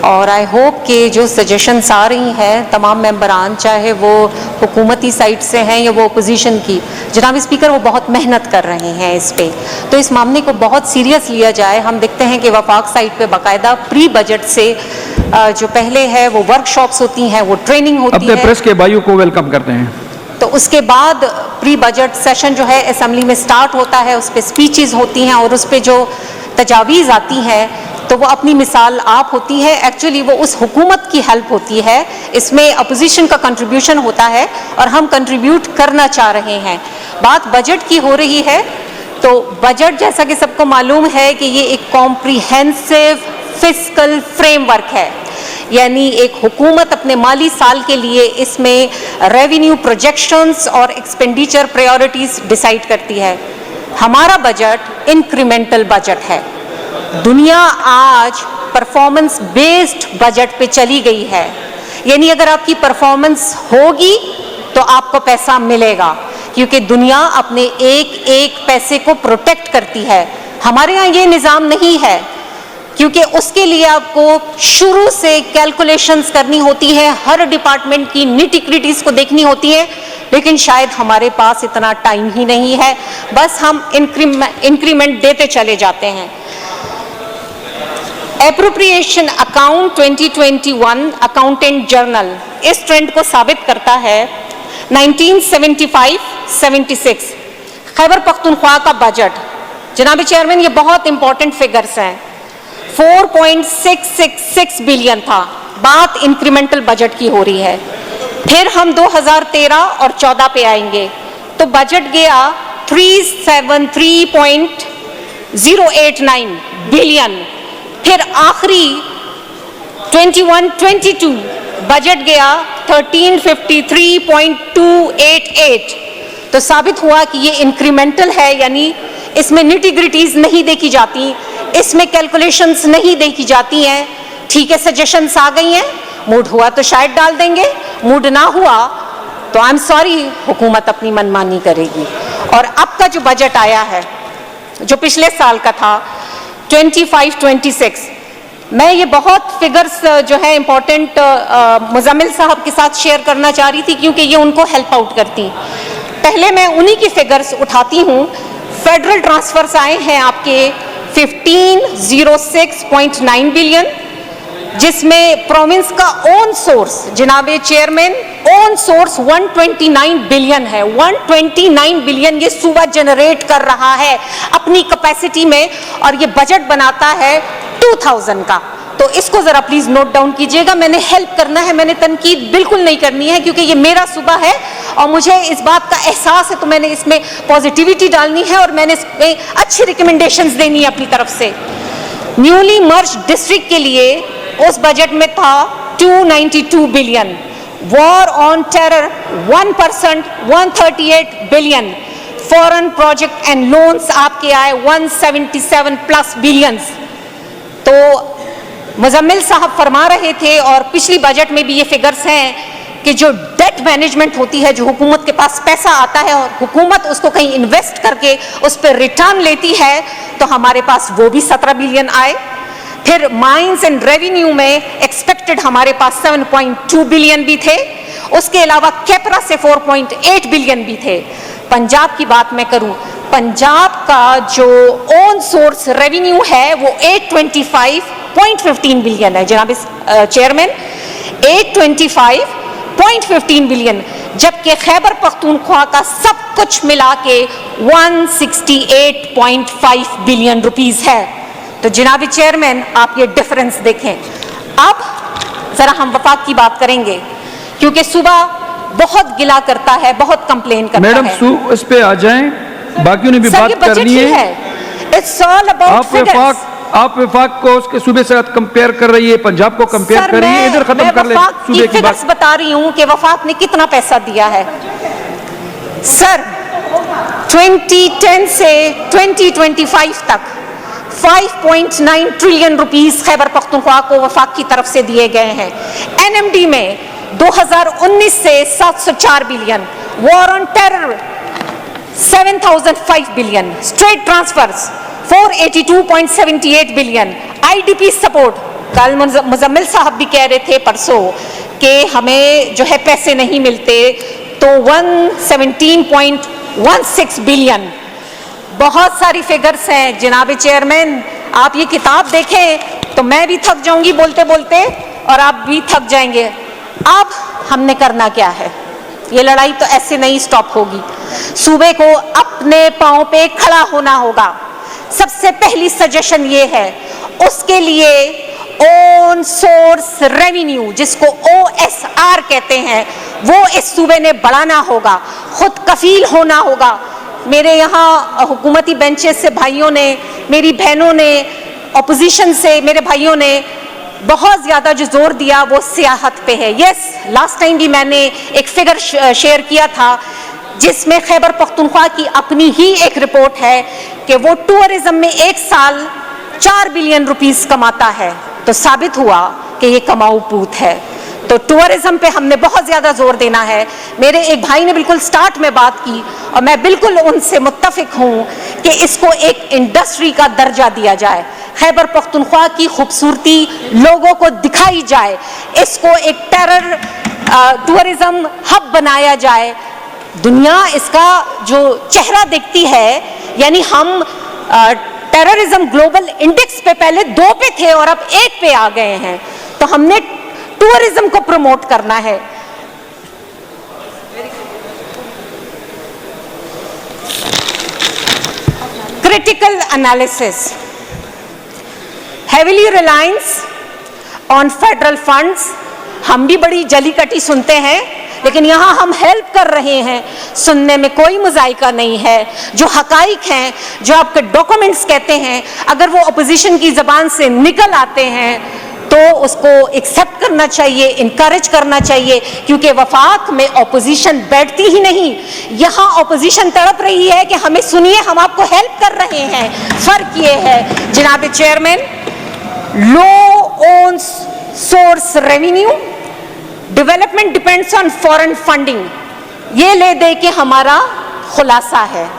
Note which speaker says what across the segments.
Speaker 1: और I hope कि जो सजेशंस आ रही हैं तमाम मेंबरान, चाहे वो हुकूमती साइड से हैं या वो अपोजिशन की, जनाब स्पीकर वो बहुत मेहनत कर रहे हैं इस पे, तो इस मामले को बहुत सीरियस लिया जाए। हम देखते हैं कि वफाक साइड पे बाकायदा प्री बजट से जो पहले है वो वर्कशॉप्स होती हैं, वो ट्रेनिंग होती है।
Speaker 2: अपने प्रेस के भाइयों को वेलकम करते हैं।
Speaker 1: तो उसके बाद प्री बजट सेशन जो है असेंबली में स्टार्ट होता है, उस पर स्पीचेस होती हैं और उस पर जो तजावीज़ आती हैं तो वो अपनी मिसाल आप होती है। एक्चुअली वो उस हुकूमत की हेल्प होती है, इसमें अपोजिशन का कंट्रीब्यूशन होता है और हम कंट्रीब्यूट करना चाह रहे हैं। बात बजट की हो रही है, तो बजट जैसा कि सबको मालूम है कि ये एक कॉम्प्रिहेंसिव फिस्कल फ्रेमवर्क है, यानी एक हुकूमत अपने माली साल के लिए इसमें रेवेन्यू प्रोजेक्शंस और एक्सपेंडिचर प्रायोरिटीज डिसाइड करती है। हमारा बजट इंक्रीमेंटल बजट है। दुनिया आज परफॉर्मेंस बेस्ड बजट पे चली गई है, यानी अगर आपकी परफॉर्मेंस होगी तो आपको पैसा मिलेगा, क्योंकि दुनिया अपने एक एक पैसे को प्रोटेक्ट करती है। हमारे यहाँ ये निज़ाम नहीं है, क्योंकि उसके लिए आपको शुरू से कैलकुलेशंस करनी होती है, हर डिपार्टमेंट की निटी-ग्रिटीज़ को देखनी होती है, लेकिन शायद हमारे पास इतना टाइम ही नहीं है, बस हम इंक्रीमेंट देते चले जाते हैं। एप्रोप्रिएशन अकाउंट 2021 अकाउंटेंट जर्नल इस ट्रेंड को साबित करता है। 1975-76 खैबर पख्तूनख्वा का बजट, जनाब चेयरमैन ये बहुत इंपॉर्टेंट फिगर्स हैं, 4.666 बिलियन था। बात इंक्रीमेंटल बजट की हो रही है। फिर हम 2013 और 14 पे आएंगे तो बजट गया 373.089 बिलियन। फिर आखिरी 21-22 बजट गया 1353.288। तो साबित हुआ कि ये इंक्रीमेंटल है, यानी इसमें निटी-ग्रिटीज नहीं देखी जाती, इसमें कैलकुलेशंस नहीं देखी जाती हैं। ठीक है, सजेशंस आ गई हैं, मूड हुआ तो शायद डाल देंगे, मूड ना हुआ तो आई एम सॉरी, हुकूमत अपनी मनमानी करेगी। और अब का जो बजट आया है, जो पिछले साल का था 25-26, मैं ये बहुत फिगर्स जो है इम्पोर्टेंट मुजम्मिल साहब के साथ शेयर करना चाह रही थी, क्योंकि ये उनको हेल्प आउट करती। पहले मैं उन्हीं की फिगर्स उठाती हूँ। फेडरल ट्रांसफर्स आए हैं आपके 1506.9 बिलियन, जिसमें प्रोविंस का ओन सोर्स, जनाब चेयरमैन, ओन सोर्स 129 बिलियन है। 129 बिलियन ये सूबा जनरेट कर रहा है अपनी कैपेसिटी में, और ये बजट बनाता है 2000 का। तो इसको जरा प्लीज नोट डाउन कीजिएगा। मैंने हेल्प करना है, मैंने तनकीद बिल्कुल नहीं करनी है, क्योंकि ये मेरा सूबा है और मुझे इस बात का एहसास है, तो मैंने इसमें पॉजिटिविटी डालनी है और मैंने इसमें अच्छी रिकमेंडेशंस देनी है अपनी तरफ से। न्यूली मर्ज डिस्ट्रिक्ट के लिए उस बजट में था 292 billion. War on terror 1% 138 billion. Foreign project and loans आपके आए 177+ बिलियंस। तो मुजम्मिल साहब फरमा रहे थे, और पिछली बजट में भी ये फिगर्स हैं, कि जो डेट मैनेजमेंट होती है, जो हुकूमत के पास पैसा आता है और हुकूमत उसको कहीं इन्वेस्ट करके उस पर रिटर्न लेती है, तो हमारे पास वो भी 17 बिलियन आए। फिर माइंस एंड रेवेन्यू में एक्सपेक्टेड हमारे पास 7.2 बिलियन भी थे। उसके अलावा कैपरा से 4.8 बिलियन भी थे। पंजाब की बात मैं करूं, पंजाब का जो ओन सोर्स रेवेन्यू है वो 825.15 बिलियन है, जनाब चेयरमैन, 825.15 बिलियन, जबकि खैबर पख्तूनख्वा का सब कुछ मिला के 168.5 बिलियन रुपीस है। तो जनाब चेयरमैन, आप ये डिफरेंस देखें। अब जरा हम वफाक की बात करेंगे, क्योंकि सुबह बहुत गिला करता है, बहुत कंप्लेन करता
Speaker 2: मैडम,
Speaker 1: है।
Speaker 2: इस पे आ जाएं, बाकियों ने भी बात करनी है।
Speaker 1: It's all about figures.
Speaker 2: आप वफाक को उसके सूबे से कंपेयर कर रही है, पंजाब को कंपेयर कर रही है, इधर खत्म कर ले सूबे की बात।
Speaker 1: बता रही हूँ कि वफाक ने कितना पैसा दिया है। सर, 2010 से 2025 तक 5.9 ट्रिलियन रुपीस खैबर पख्तूनख्वा को वफाक की तरफ से दिए गए हैं। NMD में 2019 से 704 billion, war on terror 7005 billion, straight transfers 482.78 billion, IDP support कल मुजम्मिल साहब भी कह रहे थे परसों कि हमें जो है पैसे नहीं मिलते, तो 117.16 बिलियन, बहुत सारी फिगर्स हैं जनाब चेयरमैन। आप ये किताब देखें तो मैं भी थक जाऊंगी बोलते बोलते और आप भी थक जाएंगे। अब हमने करना क्या है? ये लड़ाई तो ऐसे नहीं स्टॉप होगी। सूबे को अपने पांव पे खड़ा होना होगा। सबसे पहली सजेशन ये है, उसके लिए ओन सोर्स रेवेन्यू, जिसको OSR कहते हैं, वो इस सूबे ने बढ़ाना होगा, खुद कफील होना होगा। मेरे यहाँ हुकूमती बेंचेस से भाइयों ने, मेरी बहनों ने, अपोजिशन से मेरे भाइयों ने बहुत ज़्यादा जो जोर दिया वो सियाहत पे है। यस, लास्ट टाइम भी मैंने एक फिगर शेयर किया था जिसमें खैबर पख्तूनख्वा की अपनी ही एक रिपोर्ट है कि वो टूरिज्म में एक साल 4 बिलियन रुपीस कमाता है। तो साबित हुआ कि ये कमाऊ पूत है। तो टूरिज्म पे हमने बहुत ज़्यादा जोर देना है। मेरे एक भाई ने बिल्कुल स्टार्ट में बात की और मैं बिल्कुल उनसे मुत्तफिक हूँ कि इसको एक इंडस्ट्री का दर्जा दिया जाए, खैबर पख्तूनख्वा की खूबसूरती लोगों को दिखाई जाए, इसको एक टूरिज्म हब बनाया जाए। दुनिया इसका जो चेहरा देखती है, यानी हम टेररिज्म ग्लोबल इंडेक्स पे पहले 2 पे थे और अब 1 पे आ गए हैं। तो हमने टूरिज्म को प्रमोट करना है। Critical analysis, heavily reliance on federal funds. हम भी बड़ी जली कटी सुनते हैं, लेकिन यहाँ हम हेल्प कर रहे हैं, सुनने में कोई मुजायका नहीं है। जो हकाइक हैं, जो आपके डॉक्यूमेंट्स कहते हैं, अगर वो अपोजिशन की ज़बान से निकल आते हैं तो उसको एक्सेप्ट करना चाहिए, इनकरेज करना चाहिए, क्योंकि वफाक में अपोजिशन बैठती ही नहीं। यहाँ अपोजिशन तड़प रही है कि हमें सुनिए, हम आपको हेल्प कर रहे हैं। फ़र्क ये है जनाब chairman, low own source revenue, development depends on foreign funding, ये ले दे के हमारा खुलासा है।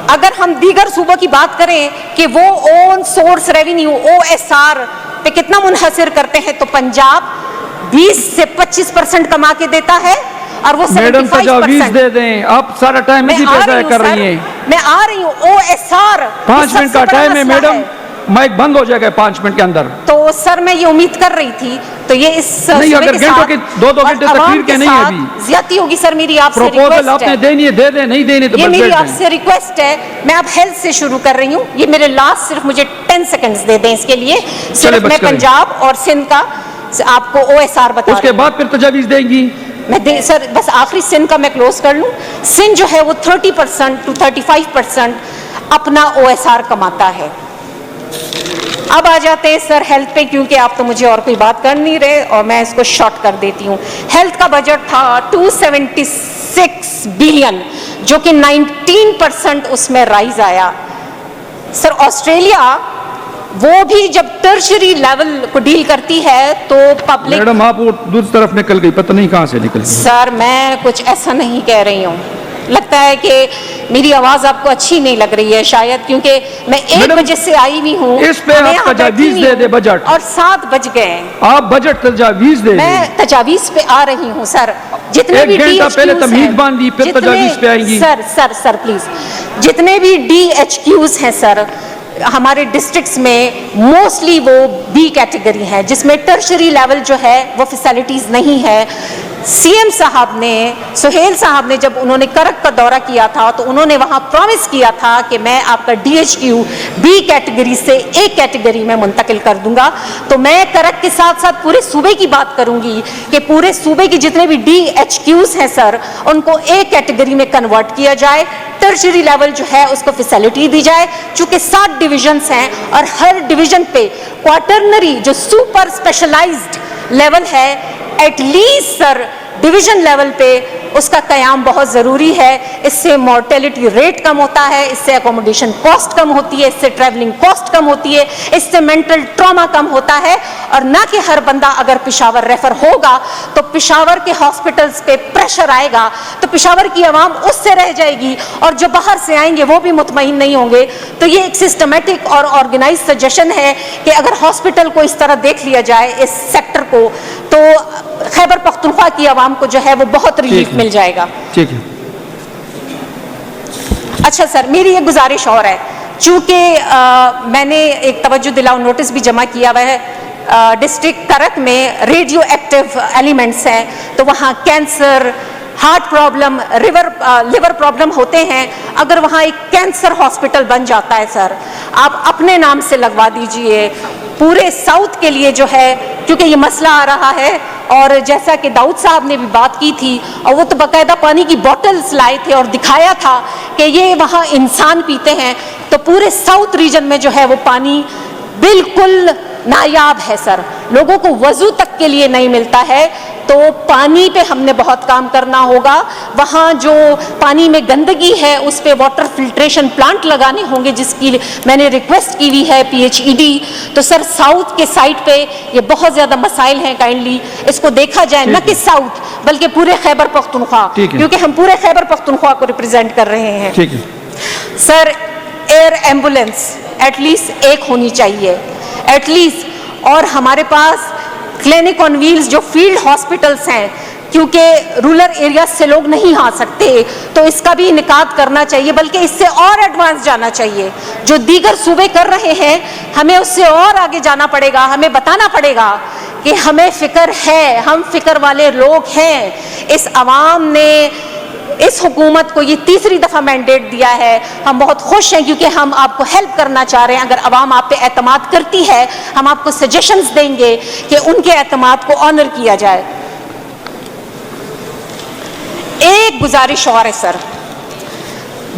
Speaker 1: अगर हम दीगर सूबों की बात करें कि वो ओन सोर्स रेवेन्यू OSR पे कितना मुनहसर करते हैं, तो पंजाब 20 से 25% कमा के देता है और वो 75%
Speaker 2: दे दें। आप सारा टाइम इसी पे ज़ाया कर रही हैं।
Speaker 1: मैं आ रही हूँ। OSR
Speaker 2: 5 मिनट का टाइम है मैडम, माइक बंद हो जाएगा 5 मिनट के अंदर।
Speaker 1: तो सर मैं ये उम्मीद कर रही थी, तो ये इस
Speaker 2: नहीं, अगर घंटों के 2-2 घंटे तकरीर के नहीं है, अभी
Speaker 1: ज्यादती होगी सर। मेरी आपसे
Speaker 2: प्रपोजल आपने देनी है, दे दे, नहीं देनी तो
Speaker 1: ये मेरी आपसे रिक्वेस्ट है। मैं अब हेल्थ से शुरू कर रही हूँ। ये मेरे लास्ट सिर्फ मुझे 10 सेकंड्स दे दें इसके लिए। सिर्फ मैं पंजाब और सिंध का आपको OSR बता,
Speaker 2: उसके बाद फिर तजावीज़ देंगी।
Speaker 1: मैं सर बस आखिरी सिंध का मैं क्लोज कर लूँ। सिंध जो है वो 30% to 35% अपना OSR कमाता है। अब आ जाते हैं सर हेल्थ पे, क्योंकि आप तो मुझे और कोई बात कर नहीं रहे और मैं इसको शॉर्ट कर देती हूँ। हेल्थ का बजट था 276 बिलियन, जो कि 19% उसमें राइज आया। सर ऑस्ट्रेलिया वो भी जब टर्शरी लेवल को डील करती है तो पब्लिक,
Speaker 2: मैडम आप वो दूसरी तरफ निकल गई, पता नहीं कहाँ से निकल गई।
Speaker 1: सर मैं कुछ ऐसा नहीं कह रही हूँ, लगता है कि मेरी आवाज आपको अच्छी नहीं लग रही है शायद, क्योंकि मैं 1 बजे से आई हुई हूँ।
Speaker 2: इस पे आप तजावीज़ दे दे बजट,
Speaker 1: और 7 बज गए।
Speaker 2: आप बजट तजावीज़ दे।
Speaker 1: मैं तजावीज़ पे आ रही हूँ सर। जितने भी
Speaker 2: पहले तमहीद बांधी, फिर तजावीज़ पे आएंगी।
Speaker 1: सर प्लीज, जितने भी DHQs हैं सर हमारे डिस्ट्रिक्ट्स में, मोस्टली वो B कैटेगरी है, जिसमें टर्शरी लेवल जो है वो फैसिलिटीज़ नहीं है। CM साहब ने, सुहेल साहब ने, जब उन्होंने करक का दौरा किया था तो उन्होंने वहाँ प्रॉमिस किया था कि मैं आपका DHQ B कैटेगरी से A कैटेगरी में मुंतकिल कर दूंगा। तो मैं करक के साथ साथ पूरे सूबे की बात करूंगी कि पूरे सूबे की जितने भी DHQs हैं सर, उनको A कैटेगरी में कन्वर्ट किया जाए। टर्शरी लेवल जो है उसको फैसिलिटी दी जाए। चूंकि 7 डिविजन्स हैं और हर डिवीजन पे क्वार्टरनरी जो सुपर स्पेशलाइज्ड लेवल है, एटलीस्ट सर डिवीजन लेवल पे उसका कयाम बहुत ज़रूरी है। इससे मॉर्टेलिटी रेट कम होता है, इससे एकोमोडेशन कॉस्ट कम होती है, इससे ट्रैवलिंग कॉस्ट कम होती है, इससे मेंटल ट्रॉमा कम होता है। और ना कि हर बंदा अगर पेशावर रेफर होगा तो पेशावर के हॉस्पिटल्स पे प्रेशर आएगा, तो पेशावर की आवाम उससे रह जाएगी और जो बाहर से आएंगे वो भी मुतमईन नहीं होंगे। तो ये एक सिस्टमेटिक और ऑर्गेनाइज सजेशन है कि अगर हॉस्पिटल को इस तरह देख लिया जाए, इस सेक्टर को, तो खैबर पख्तूनख्वा की आवाम को जो है वो बहुत रिलीफ मिल जाएगा।
Speaker 2: ठीक है।
Speaker 1: अच्छा सर, मेरी एक गुजारिश और है, चूंकि मैंने एक तवज्जो दिलाओ नोटिस भी जमा किया हुआ है, डिस्ट्रिक्ट करक में रेडियो एक्टिव एलिमेंट्स हैं, तो वहाँ cancer, heart problem, liver problem होते हैं। अगर वहाँ एक कैंसर हॉस्पिटल बन जाता है सर, आप अपने नाम से लगवा दीजिए पूरे साउथ के लिए जो है, क्योंकि ये मसला आ रहा है। और जैसा कि दाऊद साहब ने भी बात की थी, और वो तो बाकायदा पानी की बॉटल्स लाए थे और दिखाया था कि ये वहाँ इंसान पीते हैं, तो पूरे साउथ रीजन में जो है वो पानी बिल्कुल नायाब है सर, लोगों को वजू तक के लिए नहीं मिलता है। तो पानी पे हमने बहुत काम करना होगा। वहाँ जो पानी में गंदगी है उस पे वाटर फिल्ट्रेशन प्लांट लगाने होंगे, जिसकी मैंने रिक्वेस्ट की हुई है PHED। तो सर साउथ के साइड पे ये बहुत ज़्यादा मसाइल हैं, काइंडली इसको देखा जाए, न कि साउथ बल्कि पूरे खैबर पख्तूनख्वा, क्योंकि हम पूरे खैबर पख्तूनख्वा को रिप्रेजेंट कर रहे हैं।
Speaker 2: ठीक है
Speaker 1: सर, एयर एम्बुलेंस एटलीस्ट एक होनी चाहिए, एटलीस्ट। और हमारे पास क्लिनिक ऑन व्हील्स जो फील्ड हॉस्पिटल्स हैं, क्योंकि रूरल एरिया से लोग नहीं आ सकते, तो इसका भी इनेकाद करना चाहिए, बल्कि इससे और एडवांस जाना चाहिए। जो दीगर सूबे कर रहे हैं, हमें उससे और आगे जाना पड़ेगा। हमें बताना पड़ेगा कि हमें फिक्र है, हम फिक्र वाले लोग हैं। इस आवाम ने इस हुकूमत को ये तीसरी दफ़ा मैंडेट दिया है। हम बहुत खुश हैं क्योंकि हम आपको हेल्प करना चाह रहे हैं। अगर आवाम आप पे एतमाद करती है, हम आपको सजेशंस देंगे कि उनके एतमाद को ऑनर किया जाए। एक गुजारिश और है सर,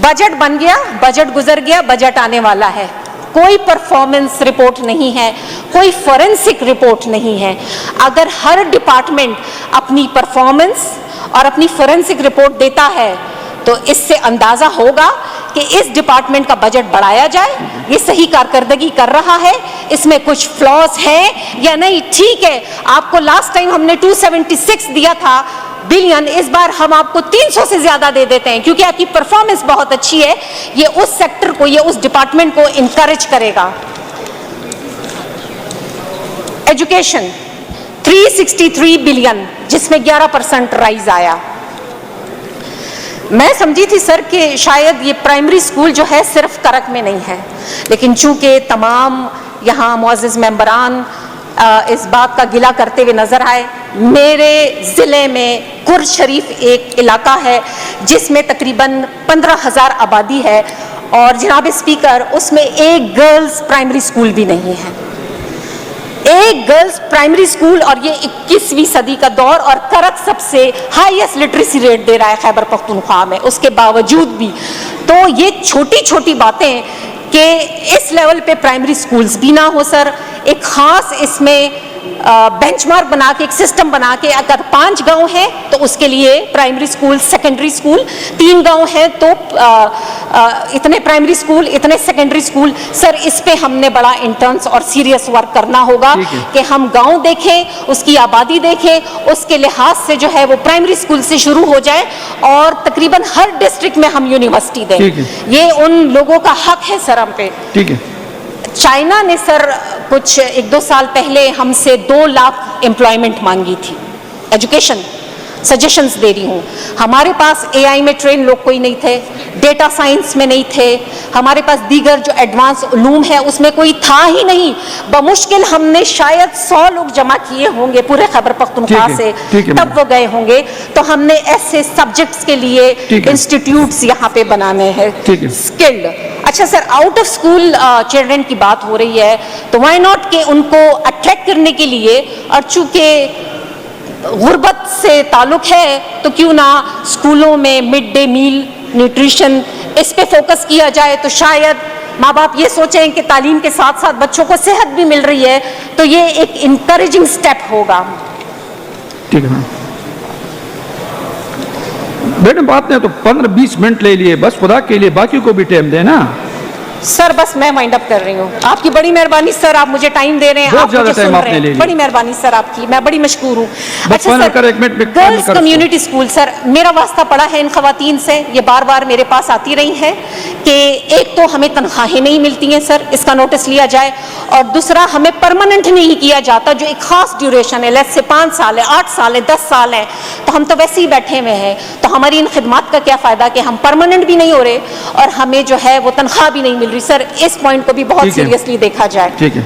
Speaker 1: बजट बन गया, बजट गुजर गया, बजट आने वाला है, कोई परफॉर्मेंस रिपोर्ट नहीं है, कोई फोरेंसिक रिपोर्ट नहीं है। अगर हर डिपार्टमेंट अपनी परफॉर्मेंस और अपनी फोरेंसिक रिपोर्ट देता है तो इससे अंदाजा होगा कि इस डिपार्टमेंट का बजट बढ़ाया जाए, ये सही कारकर्दगी कर रहा है, इसमें कुछ फ्लॉज हैं या नहीं। ठीक है, आपको लास्ट टाइम हमने 276 दिया था बिलियन, इस बार हम आपको 300 से ज्यादा दे देते हैं, क्योंकि आपकी परफॉर्मेंस बहुत अच्छी है। ये उस सेक्टर को, ये उस डिपार्टमेंट को इंकरेज करेगा। एजुकेशन 363 बिलियन, जिसमें 11% राइज आया। मैं समझी थी सर कि शायद ये प्राइमरी स्कूल जो है सिर्फ करक में नहीं है, लेकिन चूंकि तमाम यहाँ मुअज़्ज़िज़ मेंबरान इस बात का गिला करते हुए नजर आए, मेरे ज़िले में कुर्ज शरीफ एक इलाका है जिसमें तकरीबन 15,000 आबादी है, और जनाब स्पीकर उसमें एक गर्ल्स प्राइमरी स्कूल भी नहीं है, एक गर्ल्स प्राइमरी स्कूल। और ये 21वीं सदी का दौर, और करक सबसे हाईएस्ट लिटरेसी रेट दे रहा है खैबर पख्तूनख्वा में, उसके बावजूद भी। तो ये छोटी छोटी बातें कि इस लेवल पे प्राइमरी स्कूल्स भी ना हो सर, एक ख़ास इसमें बेंचमार्क बना के, एक सिस्टम बना के, अगर 5 गांव हैं तो उसके लिए प्राइमरी स्कूल, सेकेंडरी स्कूल, 3 गांव हैं तो इतने प्राइमरी स्कूल, इतने सेकेंडरी स्कूल। सर इस पे हमने बड़ा इंटर्न्स और सीरियस वर्क करना होगा कि हम गांव देखें, उसकी आबादी देखें, उसके लिहाज से जो है वो प्राइमरी स्कूल से शुरू हो जाए और तकरीबन हर डिस्ट्रिक्ट में हम यूनिवर्सिटी दें। ये उन लोगों का हक है सर हम पे।
Speaker 2: ठीक है।
Speaker 1: चाइना ने सर कुछ 1-2 साल पहले हमसे 2 लाख एम्प्लॉयमेंट मांगी थी, एजुकेशन। सजेशंस दे रही हूँ, हमारे पास AI में ट्रेन लोग कोई नहीं थे, डेटा साइंस में नहीं थे, हमारे पास दीगर जो एडवांस उलूम है उसमें कोई था ही नहीं। बमुश्किल हमने शायद 100 लोग जमा किए होंगे पूरे खैबर पख्तूनख्वा से, तब वो गए होंगे। तो हमने ऐसे सब्जेक्ट्स के लिए इंस्टीट्यूट्स यहाँ पे बनाने हैं स्किल्ड। अच्छा sir, out of school children की बात हो रही है, तो वाई नॉट के उनको अट्रैक्ट करने के लिए, और चूंकि गुर्बत से ताल्लुक है तो क्यों ना स्कूलों में मिड डे मील, न्यूट्रिशन, इस पे फोकस किया जाए। तो शायद माँ बाप ये सोचें कि तालीम के साथ साथ बच्चों को सेहत भी मिल रही है, तो ये एक इंकरेजिंग स्टेप होगा।
Speaker 2: ठीक है। मैडम बात नहीं तो 15-20 मिनट ले लिए बस, खुदा के लिए बाकी को भी टाइम देना।
Speaker 1: सर बस मैं वाइंड अप कर रही हूँ। आपकी बड़ी मेहरबानी सर, आप मुझे टाइम दे रहे हैं,
Speaker 2: बहुत
Speaker 1: आप मुझे
Speaker 2: ज्यादा
Speaker 1: सुन
Speaker 2: टाइम
Speaker 1: रहे
Speaker 2: आपने ले
Speaker 1: हैं।
Speaker 2: लिया।
Speaker 1: बड़ी मेहरबानी सर आपकी, मैं बड़ी मशकूर हूँ। अच्छा
Speaker 2: final
Speaker 1: सर,
Speaker 2: कर, एक मिनट में final
Speaker 1: गर्ल्स
Speaker 2: कर
Speaker 1: कम्युनिटी स्कूल सर, मेरा वास्ता पड़ा है इन खवातीन से, ये बार बार मेरे पास आती रही हैं कि एक तो हमें तनख्वाहें नहीं मिलती हैं सर, इसका नोटिस लिया जाए, और दूसरा हमें परमानेंट नहीं किया जाता, जो एक खास ड्यूरेशन है, लेट्स से 5 साल है, 8 साल है, 10 साल है, तो हम तो वैसे ही बैठे हुए हैं, तो हमारी इन खिदमात का क्या फायदा कि हम परमानेंट भी नहीं हो रहे और हमें जो है वो तनख्वाह भी नहीं मिल रही। सर इस पॉइंट को भी बहुत
Speaker 2: ठीक है।
Speaker 1: सीरियसली देखा जाए।
Speaker 2: ठीक है।